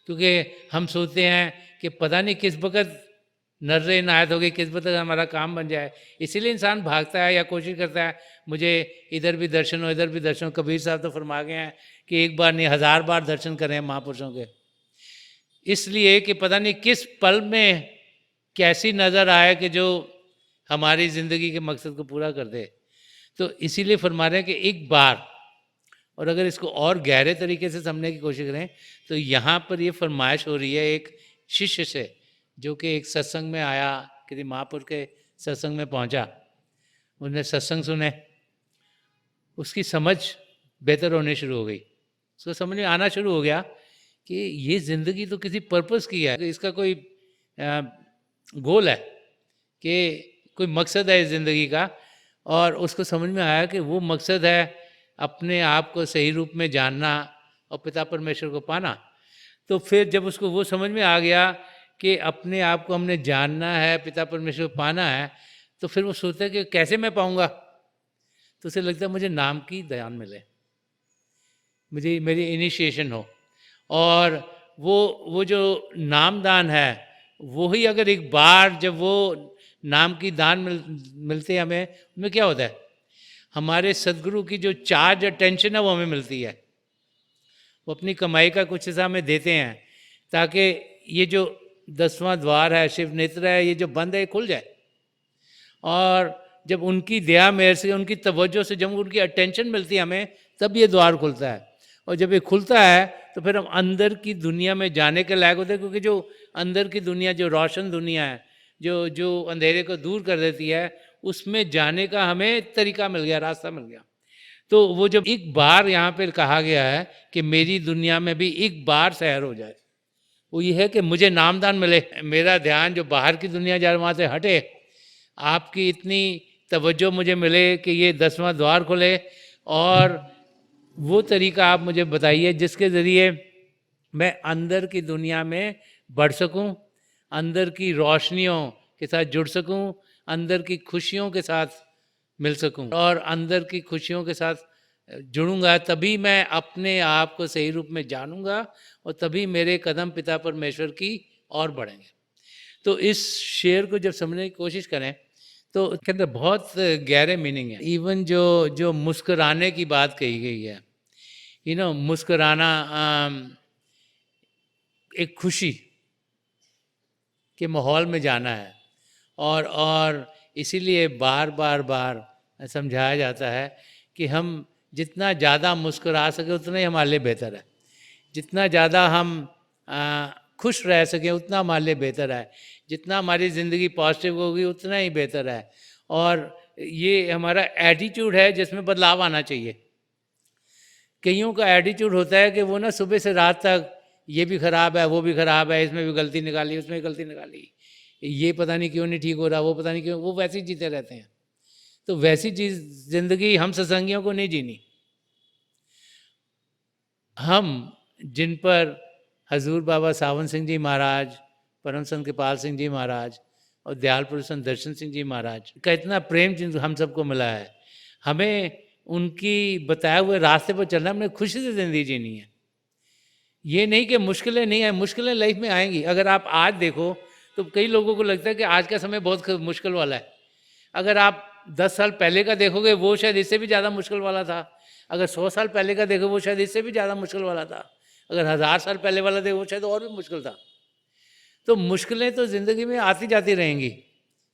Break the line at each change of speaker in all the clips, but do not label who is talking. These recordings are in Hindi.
क्योंकि हम सोचते हैं कि पता नहीं किस वक़्त नज़र इनायत होगी, किस वक़्त हमारा काम बन जाए, इसीलिए इंसान भागता है या कोशिश करता है मुझे इधर भी दर्शन हो, इधर भी दर्शन हो। कबीर साहब तो फरमा गए हैं कि एक बार नहीं 1000 बार दर्शन करें महापुरुषों के, इसलिए कि पता नहीं किस पल में कैसी नज़र आए कि जो हमारी ज़िंदगी के मकसद को पूरा कर दे। तो इसीलिए फरमा रहे हैं कि एक बार, और अगर इसको और गहरे तरीके से समझने की कोशिश करें तो यहाँ पर ये फरमाइश हो रही है एक शिष्य से, जो कि एक सत्संग में आया, किसी महापुरुष के सत्संग में पहुँचा, उसने सत्संग सुने, उसकी समझ बेहतर होनी शुरू हो गई, उसको समझ में आना शुरू हो गया कि ये ज़िंदगी तो किसी पर्पस की है, इसका कोई गोल है, कि कोई मकसद है इस ज़िंदगी का। और उसको समझ में आया कि वो मकसद है अपने आप को सही रूप में जानना और पिता परमेश्वर को पाना। तो फिर जब उसको वो समझ में आ गया कि अपने आप को हमने जानना है, पिता परमेश्वर को पाना है, तो फिर वो सोचता है कि कैसे मैं पाऊँगा। तो उसे लगता है मुझे नाम की दान मिले, मुझे मेरी इनिशिएशन हो, और वो जो नामदान है वही अगर एक बार जब वो नाम की दान मिलते हैं हमें, उनमें क्या होता है, हमारे सदगुरु की जो चार्ज अटेंशन है वो हमें मिलती है। वो अपनी कमाई का कुछ हिस्सा हमें देते हैं ताकि ये जो 10वां द्वार है, शिव नेत्र है, ये जो बंद है ये खुल जाए। और जब उनकी दया मेहर से, उनकी तवज्जो से, जब उनकी अटेंशन मिलती है हमें, तब ये द्वार खुलता है। और जब ये खुलता है तो फिर हम अंदर की दुनिया में जाने के लायक होते हैं, क्योंकि जो अंदर की दुनिया, जो रोशन दुनिया है, जो अंधेरे को दूर कर देती है, उसमें जाने का हमें तरीका मिल गया, रास्ता मिल गया। तो वो जब एक बार यहाँ पे कहा गया है कि मेरी दुनिया में भी एक बार सैर हो जाए, वो ये है कि मुझे नामदान मिले, मेरा ध्यान जो बाहर की दुनिया जा रहा वहाँ से हटे, आपकी इतनी तवज्जो मुझे मिले कि ये 10वां द्वार खुले, और वो तरीका आप मुझे बताइए जिसके ज़रिए मैं अंदर की दुनिया में बढ़ सकूं, अंदर की रोशनियों के साथ जुड़ सकूं, अंदर की खुशियों के साथ मिल सकूं, और अंदर की खुशियों के साथ जुड़ूंगा तभी मैं अपने आप को सही रूप में जानूंगा, और तभी मेरे कदम पिता परमेश्वर की ओर बढ़ेंगे। तो इस शेर को जब समझने की कोशिश करें तो उसके अंदर बहुत गहरे मीनिंग है। इवन जो मुस्कुराने की बात कही गई है, मुस्कुराना एक खुशी के माहौल में जाना है, और इसीलिए बार बार समझाया जाता है कि हम जितना ज़्यादा मुस्कुरा सके उतना ही हमारे लिए बेहतर है, जितना ज़्यादा हम खुश रह सकें उतना हमारे लिए बेहतर है, जितना हमारी ज़िंदगी पॉजिटिव होगी उतना ही बेहतर है। और ये हमारा एटीट्यूड है जिसमें बदलाव आना चाहिए। कईयों का एटीट्यूड होता है कि वो ना सुबह से रात तक ये भी ख़राब है, वो भी ख़राब है, इसमें भी गलती निकाली, उसमें भी गलती निकाली, ये पता नहीं क्यों नहीं ठीक हो रहा, वो पता नहीं क्यों, वो वैसी जीते रहते हैं। तो वैसी चीज़ ज़िंदगी हम सत्संगियों को नहीं जीनी। हम जिन पर हजूर बाबा सावन सिंह जी महाराज, परम संत कृपाल सिंह जी महाराज और दयाल पुरुष संत दर्शन सिंह जी महाराज का इतना प्रेम हम सबको मिला है, हमें उनकी बताए हुए रास्ते पर चलना, हमें खुशी से ज़िंदगी जीनी है। ये नहीं कि मुश्किलें नहीं आए, मुश्किलें लाइफ में आएंगी। अगर आप आज देखो तो कई लोगों को लगता है कि आज का समय बहुत मुश्किल वाला है। अगर आप 10 साल पहले का देखोगे वो शायद इससे भी ज़्यादा मुश्किल वाला था। अगर 100 साल पहले का देखो वो शायद इससे भी ज़्यादा मुश्किल वाला था। अगर 1000 साल पहले वाला देखो वो शायद और भी मुश्किल था। तो मुश्किलें तो ज़िंदगी में आती जाती रहेंगी,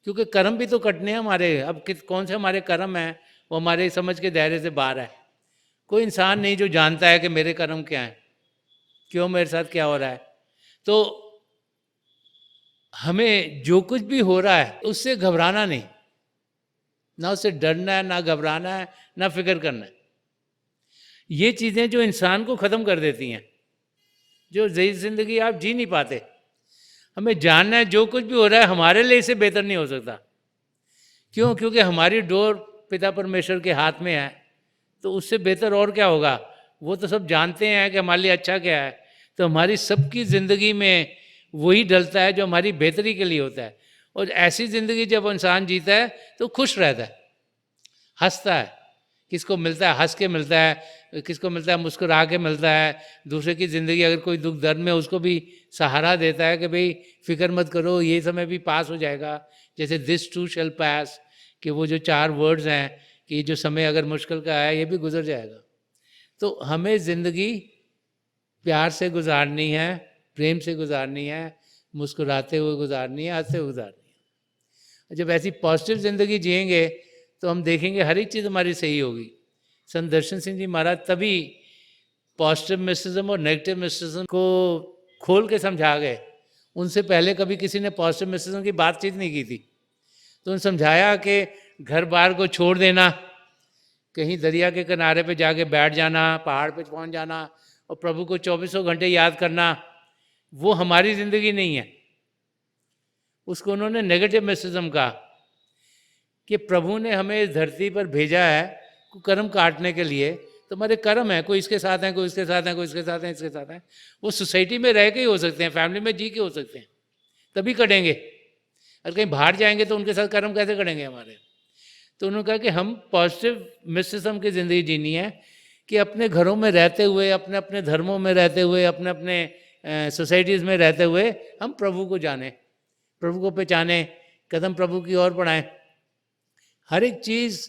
क्योंकि कर्म भी तो कटने हैं हमारे। अब कौन से हमारे कर्म हैं वो हमारे समझ के दायरे से बाहर है। कोई इंसान नहीं जो जानता है कि मेरे कर्म क्या हैं, क्यों मेरे साथ क्या हो रहा है। तो हमें जो कुछ भी हो रहा है उससे घबराना नहीं, ना उससे डरना है, ना घबराना है, ना फिक्र करना है। ये चीज़ें जो इंसान को ख़त्म कर देती हैं, जो ज़िंदगी आप जी नहीं पाते। हमें जानना है जो कुछ भी हो रहा है हमारे लिए इससे बेहतर नहीं हो सकता। क्यों? क्योंकि हमारी डोर पिता परमेश्वर के हाथ में है, तो उससे बेहतर और क्या होगा। वो तो सब जानते हैं कि हमारे लिए अच्छा क्या है। तो हमारी सबकी ज़िंदगी में वही डलता है जो हमारी बेहतरी के लिए होता है। और ऐसी ज़िंदगी जब इंसान जीता है तो खुश रहता है, हंसता है। किसको मिलता है हंस के मिलता है, किसको मिलता है मुस्कुरा के मिलता है। दूसरे की ज़िंदगी अगर कोई दुख दर्द में उसको भी सहारा देता है कि भाई फिक्र मत करो, ये समय भी पास हो जाएगा। जैसे दिस टू शैल पास, कि वो जो 4 वर्ड्स हैं कि जो समय अगर मुश्किल का है ये भी गुजर जाएगा। तो हमें ज़िंदगी प्यार से गुजारनी है, प्रेम से गुजारनी है, मुस्कुराते हुए गुजारनी है, हंसते हुए गुजारनी है। जब ऐसी पॉजिटिव ज़िंदगी जिएंगे तो हम देखेंगे हर एक चीज़ हमारी सही होगी। संत दर्शन सिंह जी महाराज तभी पॉजिटिव मिस्टिज्म और नेगेटिव मिस्टिज्म को खोल के समझा गए। उनसे पहले कभी किसी ने पॉजिटिव मिस्टिज्म की बातचीत नहीं की थी। तो उन्होंने समझाया कि घर बार को छोड़ देना, कहीं दरिया के किनारे पे जाके बैठ जाना, पहाड़ पे पहुंच जाना और प्रभु को 24 घंटे याद करना, वो हमारी ज़िंदगी नहीं है। उसको उन्होंने नेगेटिव मिस्टिज्म कहा कि प्रभु ने हमें इस धरती पर भेजा है कर्म काटने के लिए। तो हमारे कर्म है, कोई इसके साथ हैं, कोई इसके साथ हैं, कोई इसके साथ हैं, इसके साथ हैं। वो सोसाइटी में रह के ही हो सकते हैं, फैमिली में जी के हो सकते हैं, तभी कटेंगे। अगर कहीं बाहर जाएंगे तो उनके साथ कर्म कैसे करेंगे हमारे। तो उन्होंने कहा कि हम पॉजिटिव मिस्टिज्म की ज़िंदगी जीनी है कि अपने घरों में रहते हुए, अपने अपने धर्मों में रहते हुए, अपने अपने सोसाइटीज़ में रहते हुए हम प्रभु को जाने, प्रभु को पहचाने, कदम प्रभु की ओर बढ़ाएं। हर एक चीज़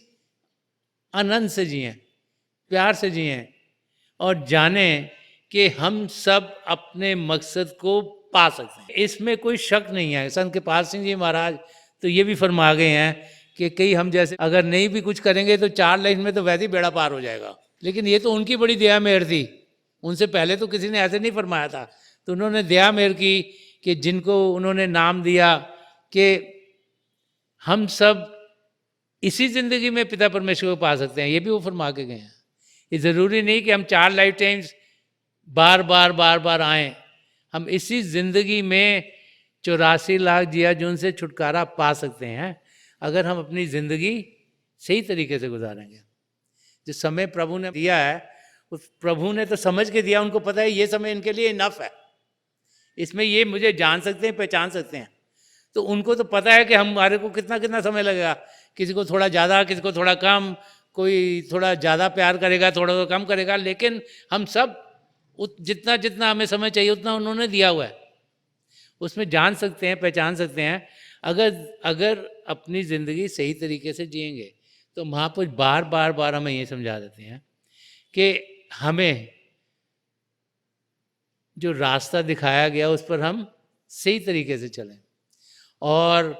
आनंद से जिएं, प्यार से जिएं और जानें कि हम सब अपने मकसद को पा सकते हैं। इसमें कोई शक नहीं है। संत कृपाल सिंह जी महाराज तो ये भी फरमा गए हैं कि कई हम जैसे अगर नहीं भी कुछ करेंगे तो 4 लाइन में तो वैसे ही बेड़ा पार हो जाएगा। लेकिन ये तो उनकी बड़ी दया मेहर थी, उनसे पहले तो किसी ने ऐसे नहीं फरमाया था। तो उन्होंने दया मेहर की कि जिनको उन्होंने नाम दिया कि हम सब इसी ज़िंदगी में पिता परमेश्वर को पा सकते हैं, ये भी वो फरमा के गए हैं। ये ज़रूरी नहीं कि हम 4 लाइफ टाइम्स बार बार आएँ। हम इसी ज़िंदगी में 84 लाख जिया जून से छुटकारा पा सकते हैं अगर हम अपनी ज़िंदगी सही तरीके से गुजारेंगे। जो समय प्रभु ने दिया है, उस प्रभु ने तो समझ के दिया, उनको पता है ये समय इनके लिए इनफ है, इसमें ये मुझे जान सकते हैं, पहचान सकते हैं। तो उनको तो पता है कि हमारे को कितना कितना समय लगेगा, किसी को थोड़ा ज़्यादा, किसी को थोड़ा कम, कोई थोड़ा ज़्यादा प्यार करेगा, थोड़ा कम करेगा, लेकिन हम सब जितना जितना हमें समय चाहिए उतना उन्होंने दिया हुआ है, उसमें जान सकते हैं, पहचान सकते हैं। अगर अपनी ज़िंदगी सही तरीके से जिएंगे तो महापुरुष बार हमें ये समझा देते हैं कि हमें जो रास्ता दिखाया गया उस पर हम सही तरीके से चलें और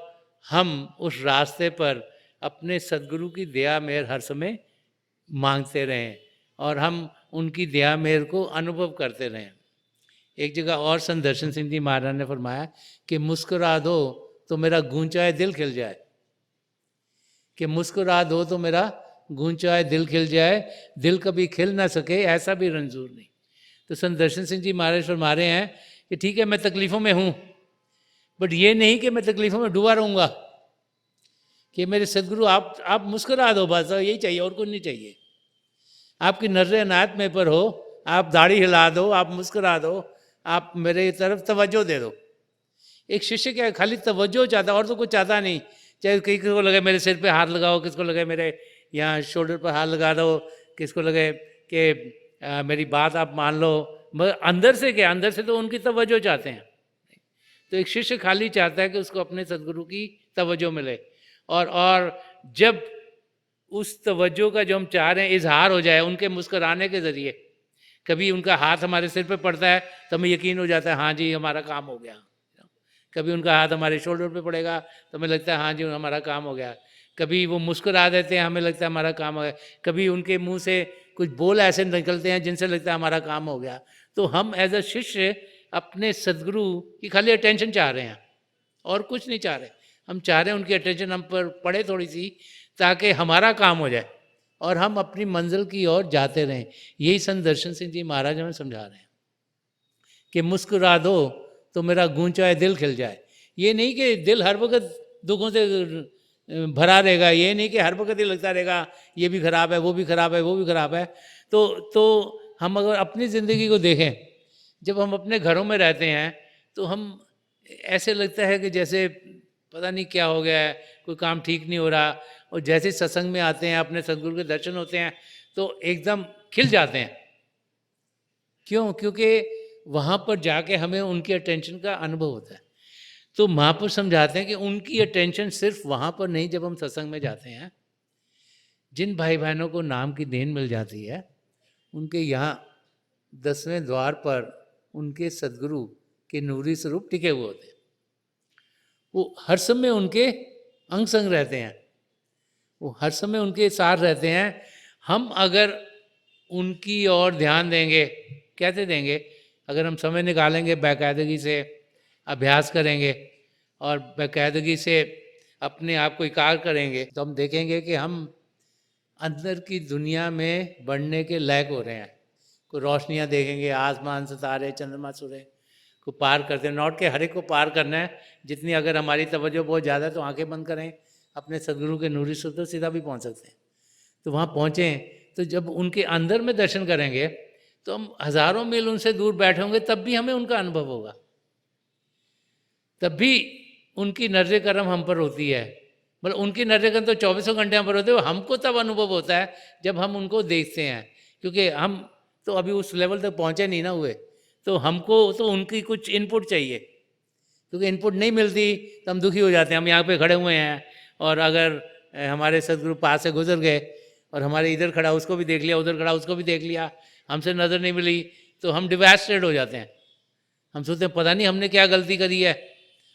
हम उस रास्ते पर अपने सद्गुरु की दया मेहर हर समय मांगते रहें और हम उनकी दया मेहर को अनुभव करते रहें। एक जगह और संत दर्शन सिंह जी महाराज ने फरमाया कि मुस्कुरा दो तो मेरा गूंचाए दिल खिल जाए, कि मुस्कुरा दो तो मेरा गूंचाए दिल खिल जाए, दिल कभी खिल ना सके ऐसा भी रंजूर नहीं। तो संत दर्शन सिंह जी महाराज फरमा रहे हैं कि ठीक है मैं तकलीफ़ों में हूँ, बट ये नहीं कि मैं तकलीफ़ों में डूबा रहूँगा, कि मेरे सदगुरु आप मुस्कुरा दो, बस यही चाहिए और कुछ नहीं चाहिए। आपकी नजर अनायत में पर हो, आप दाढ़ी हिला दो, आप मुस्कुरा दो, आप मेरे तरफ तवज्जो दे दो। एक शिष्य क्या खाली तवज्जो चाहता, और तो कुछ चाहता नहीं। चाहे किसी को लगे मेरे सिर पे हाथ लगाओ, किसको लगे मेरे यहाँ शोल्डर पर हाथ लगा दो, किसको लगे कि मेरी बात आप मान लो, मगर अंदर से क्या, अंदर से तो उनकी तवज्जो चाहते हैं। तो एक शिष्य खाली चाहता है कि उसको अपने सदगुरु की तवज्जो मिले और जब उस तवज्जो का जो हम चाह रहे हैं इजहार हो जाए उनके मुस्कुराने के ज़रिए, कभी उनका हाथ हमारे सिर पे पड़ता है तो हमें यकीन हो जाता है हाँ जी हमारा काम हो गया। कभी उनका हाथ हमारे शोल्डर पे पड़ेगा तो हमें लगता है हाँ जी हमारा काम हो गया। कभी वो मुस्कुरा देते हैं, हमें लगता है हमारा काम हो गया। कभी उनके मुंह से कुछ बोल ऐसे निकलते हैं जिनसे लगता है हमारा काम हो गया। तो हम एज अ शिष्य अपने सदगुरु की खाली अटेंशन चाह रहे हैं और कुछ नहीं चाह रहे। हम चाह रहे हैं उनकी अटेंशन हम पर पड़े थोड़ी सी, ताकि हमारा काम हो जाए और हम अपनी मंजिल की ओर जाते रहें। यही संत दर्शन सिंह जी महाराज हमें समझा रहे हैं कि मुस्कुरा दो तो मेरा गूंचाए दिल खिल जाए। ये नहीं कि दिल हर वक्त दुखों से भरा रहेगा, ये नहीं कि हर वक्त ही लगता रहेगा ये भी खराब है, वो भी खराब है, वो भी खराब है। तो हम अगर अपनी ज़िंदगी को देखें, जब हम अपने घरों में रहते हैं तो हम ऐसे लगता है कि जैसे पता नहीं क्या हो गया है, कोई काम ठीक नहीं हो रहा, और जैसे ही सत्संग में आते हैं, अपने सदगुरु के दर्शन होते हैं, तो एकदम खिल जाते हैं। क्यों? क्योंकि वहाँ पर जाके हमें उनकी अटेंशन का अनुभव होता है। तो महापुरुष समझाते हैं कि उनकी अटेंशन सिर्फ वहाँ पर नहीं, जब हम सत्संग में जाते हैं, जिन भाई बहनों को नाम की देन मिल जाती है, उनके यहाँ 10वें द्वार पर उनके सदगुरु के नूरी स्वरूप टिके हुए होते हैं। वो हर समय उनके अंग संग रहते हैं, वो हर समय उनके साथ रहते हैं। हम अगर उनकी ओर ध्यान देंगे, कैसे देंगे? अगर हम समय निकालेंगे, बाकायदगी से अभ्यास करेंगे और बाकायदगी से अपने आप को एकाग्र करेंगे, तो हम देखेंगे कि हम अंदर की दुनिया में बढ़ने के लायक हो रहे हैं। कोई रोशनियाँ देखेंगे, आसमान, सितारे, चंद्रमा, सूर्य को पार करते हैं। नॉट के हर एक को पार करना है, जितनी अगर हमारी तवज्जो बहुत ज़्यादा है तो आंखें बंद करें, अपने सदगुरु के नूरी स्वरूप तो सीधा भी पहुंच सकते हैं। तो वहाँ पहुँचें, तो जब उनके अंदर में दर्शन करेंगे, तो हम हज़ारों मील उनसे दूर बैठे होंगे, तब भी हमें उनका अनुभव होगा, तब भी उनकी नजर करम हम पर होती है। मतलब उनकी नजर करम तो 24 घंटे हम पर होते हैं, हमको तब अनुभव होता है जब हम उनको देखते हैं। क्योंकि हम तो अभी उस लेवल तक पहुँचे नहीं ना हुए, तो हमको तो उनकी कुछ इनपुट चाहिए, क्योंकि इनपुट नहीं मिलती तो हम दुखी हो जाते हैं। हम यहाँ पे खड़े हुए हैं और अगर हमारे सदगुरु पास से गुजर गए और हमारे इधर खड़ा उसको भी देख लिया, उधर खड़ा उसको भी देख लिया, हमसे नज़र नहीं मिली, तो हम डिवास्टेड हो जाते हैं। हम सोचते हैं पता नहीं हमने क्या गलती करी है,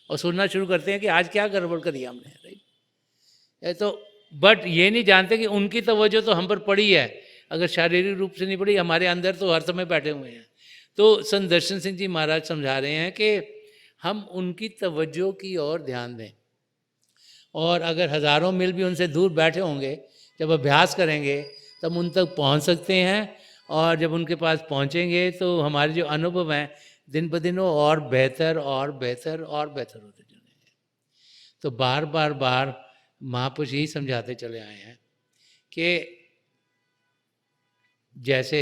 और सोचना शुरू करते हैं कि आज क्या गड़बड़ करी हमने, राइट? तो बट ये नहीं जानते कि उनकी तवज्जो तो हम पर पड़ी है, अगर शारीरिक रूप से नहीं पड़ी, हमारे अंदर तो हर समय बैठे हुए हैं। तो संत दर्शन सिंह जी महाराज समझा रहे हैं कि हम उनकी तवज्जो की ओर ध्यान दें, और अगर हज़ारों मील भी उनसे दूर बैठे होंगे, जब अभ्यास करेंगे तब उन तक पहुंच सकते हैं। और जब उनके पास पहुंचेंगे तो हमारे जो अनुभव हैं दिन ब दिन वो और बेहतर और बेहतर और बेहतर होते चलेंगे। तो बार बार महापुरुष यही समझाते चले आए हैं कि जैसे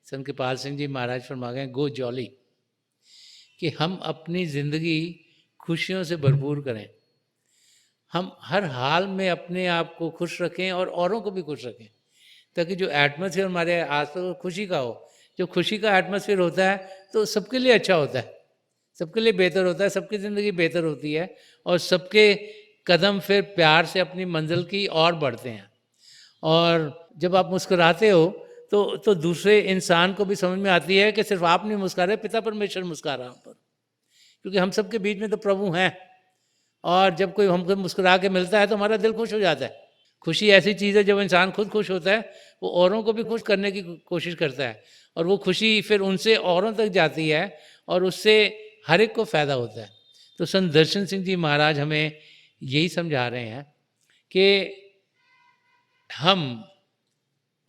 संत कृपाल सिंह जी महाराज फरमा गए, गो जॉली, कि हम अपनी ज़िंदगी खुशियों से भरपूर करें। हम हर हाल में अपने आप को खुश रखें और औरों को भी खुश रखें, ताकि जो एटमॉस्फेयर हमारे आसपास खुशी का हो। जो खुशी का एटमॉस्फेयर होता है तो सबके लिए अच्छा होता है, सबके लिए बेहतर होता है, सबकी ज़िंदगी बेहतर होती है, और सबके कदम फिर प्यार से अपनी मंजिल की ओर बढ़ते हैं। और जब आप मुस्कुराते हो तो दूसरे इंसान को भी समझ में आती है कि सिर्फ आप नहीं मुस्कुरा रहे, पिता परमेश्वर मुस्कुरा रहा हम पर, क्योंकि हम सबके बीच में तो प्रभु हैं। और जब कोई हमको मुस्कुरा के मिलता है तो हमारा दिल खुश हो जाता है। खुशी ऐसी चीज़ है, जब इंसान खुद खुश होता है वो औरों को भी खुश करने की कोशिश करता है, और वो खुशी फिर उनसे औरों तक जाती है और उससे हर एक को फ़ायदा होता है। तो संत दर्शन सिंह जी महाराज हमें यही समझा रहे हैं कि हम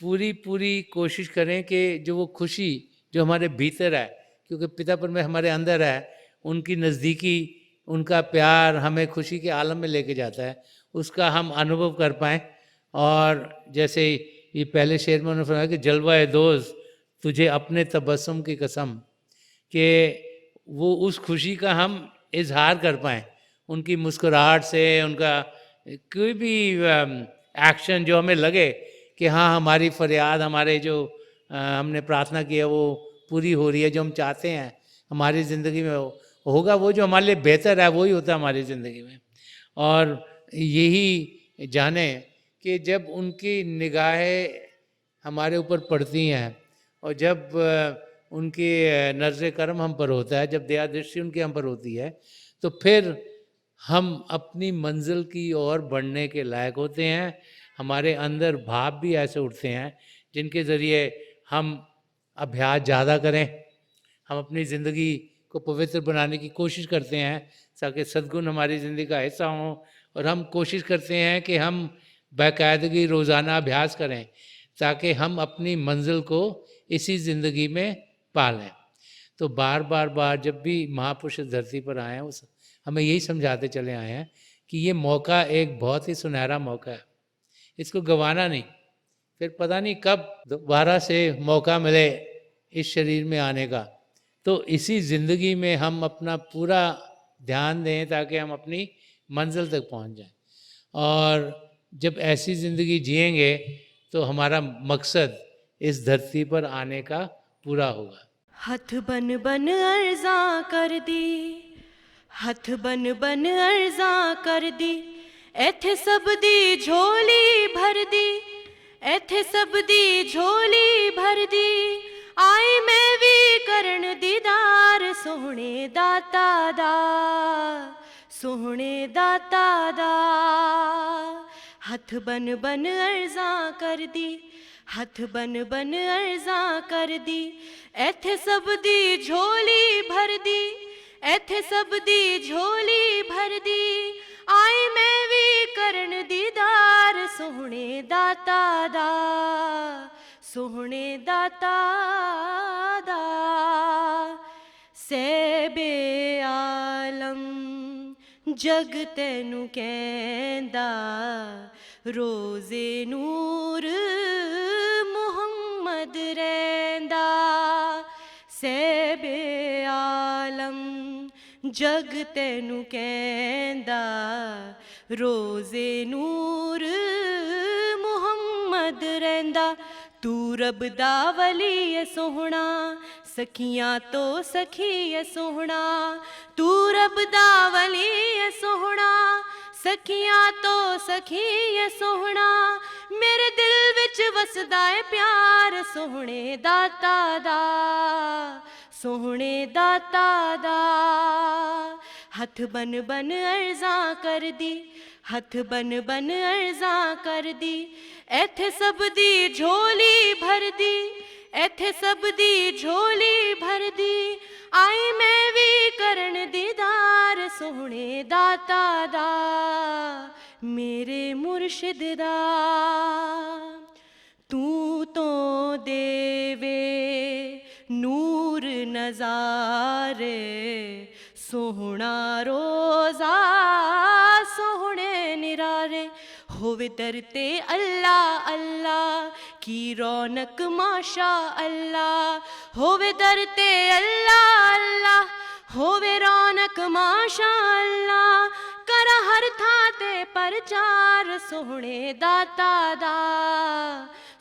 पूरी कोशिश करें कि जो वो खुशी जो हमारे भीतर है, क्योंकि पिता परमेश्वर हमारे अंदर है, उनकी नज़दीकी, उनका प्यार हमें खुशी के आलम में लेके जाता है, उसका हम अनुभव कर पाएँ। और जैसे ये पहले शेर में उन्होंने फरमाया कि जलवा दोस्त तुझे अपने तबस्सुम की कसम, कि वो उस खुशी का हम इजहार कर पाएँ उनकी मुस्कुराहट से, उनका कोई भी एक्शन जो हमें लगे कि हाँ हमारी फरियाद, हमारे जो हमने प्रार्थना की है वो पूरी हो रही है, जो हम चाहते हैं हमारी ज़िंदगी में होगा, वो जो हमारे लिए बेहतर है वही होता है हमारी ज़िंदगी में। और यही जाने कि जब उनकी निगाहें हमारे ऊपर पड़ती हैं और जब उनकी नज़र करम हम पर होता है, जब दया दृष्टि उनकी हम पर होती है, तो फिर हम अपनी मंजिल की ओर बढ़ने के लायक होते हैं। हमारे अंदर भाव भी ऐसे उठते हैं जिनके ज़रिए हम अभ्यास ज़्यादा करें, हम अपनी ज़िंदगी को पवित्र बनाने की कोशिश करते हैं ताकि सद्गुण हमारी ज़िंदगी का हिस्सा हों, और हम कोशिश करते हैं कि हम बाकायदगी रोज़ाना अभ्यास करें ताकि हम अपनी मंजिल को इसी ज़िंदगी में पा लें। तो बार जब भी महापुरुष धरती पर आए हैं उस हमें यही समझाते चले आए हैं कि ये मौका एक बहुत ही सुनहरा मौका है, इसको गंवाना नहीं। फिर पता नहीं कब दोबारा से मौका मिले इस शरीर में आने का, तो इसी ज़िंदगी में हम अपना पूरा ध्यान दें ताकि हम अपनी मंजिल तक पहुंच जाएं। और जब ऐसी ज़िंदगी जिएंगे तो हमारा मकसद इस धरती पर आने का पूरा होगा।
हथ बन बन अर्जा कर दी, हथ बन बन अर्जा कर दी, एथे सब दी झोली भर दी, एथे सब दी झोली भर दी, आई मैं भी करन दीदार सोहणे दाता दा, सोहणे दाता दा। हथ बन बन अर्जा कर दी, हथ बन बन अर्जा कर दी, एथे सब दी झोली भर दी, एथे सब दी झोली भर दी, आई मैं भी करन दीदार सोहणे दाता दा, सोहणे दाता दा। सैबे आलम जग तैनू कहंदा, रोज़े नूर मुहम्मद रैंदा, सैबे आलम जग तैनू कहंदा, रोज़े नूर मुहम्मद रैंदा। तू रब दा वली है सोहना, सखियां तो सखी है सोहना, तू रब दा वली है सोहना, सखियां तो सखी है सोहना, मेरे दिल विच वसदा है प्यार सोहणे दाता दा, सोहणे दाता दा। हथ बन बन अर्जा कर दी, हथ बन बन अर्जा कर दी, एथे सब दी झोली भर दी, एथे सब दी झोली भर दी, आई मैं भी करन दीदार सोहणे दाता दा, मेरे मुर्शिद दा। तू तो देवे नूर नजारे, सोहना रोज़ा सोहणे निरारे, होवे दर ते अल्लाह अल्लाह की रौनक माशा अल्लाह, होवे दर ते अल्लाह अल्लाह होवे रौनक माशा अल्लाह, कर हर थां ते प्रचार सोहणे दाता दा,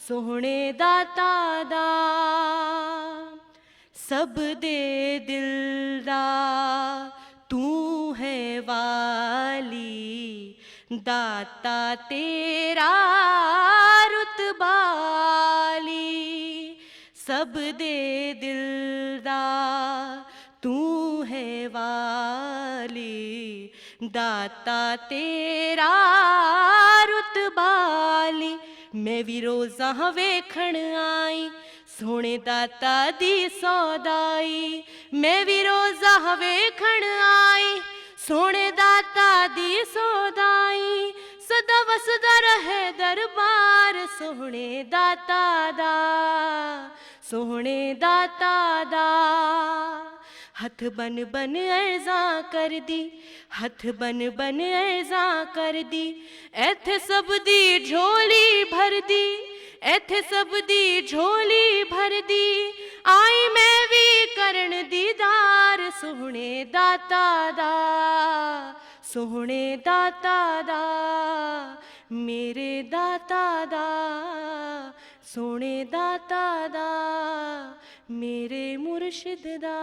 सोहणे दाता दा। सब दे दिल दा तू है वाली, दाता तेरा रुतबाली, सब दे दिल दा तू है वाली, दाता तेरा रुतबाली। मैं भी रोज़ा वेखण आई सोहणे दाता दी सौदाई, मैं भी रोज़ा वेखण आई सोहणे दाता दी सौदाई, सदा वसदा रहे दरबार सोहणे दाता दा, सोहणे दाता दा। हथ बन बन अर्जा कर दी, हथ बन बन अर्जा कर दी, एथे सब दी झोली भर दी, एथे सब दी झोली भर दी, आई मैं भी करन दीदार सोहणे दाता दा, सोहणे दाता दा, मेरे दाता दा, सोहणे दाता दा, मेरे मुर्शिद दा।